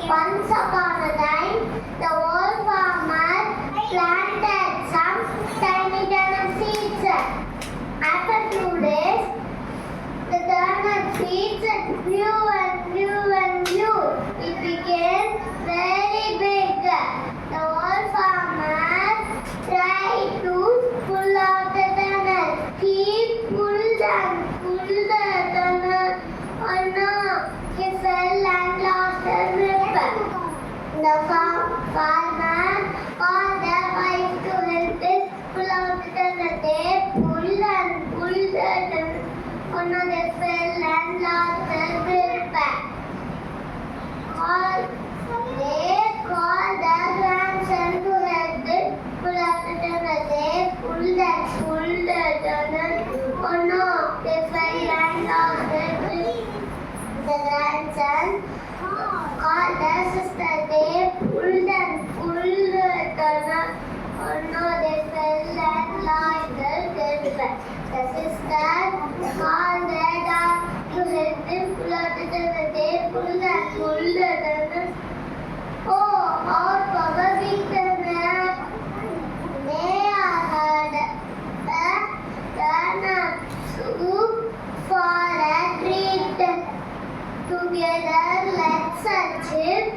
Once upon a time, the old farmer planted some tiny turnip seeds. After 2 days, the turnip seeds grew and grew and grew. It became very big. The old farmer tried to pull out the turnip. He pulled and pulled the turnip. Oh no, he fell and lost the grip. The farmer called the wife to help him pull out the turnip. They pulled and pulled the turnip. Oh no, they fell and lost the grip. They called the grandson to help them pull out the turnip. They pulled and pulled the turnip. Oh no, they fell and lost the grip. The grandson called the sister. They pulled and pulled the turnip. Oh no, they fell and lost the grip. The sister called the dog to help them pull out the turnip. They pulled and pulled the turnip. Oh, how powerful turnip! They are had a turnip soup for a treat. Together, let's achieve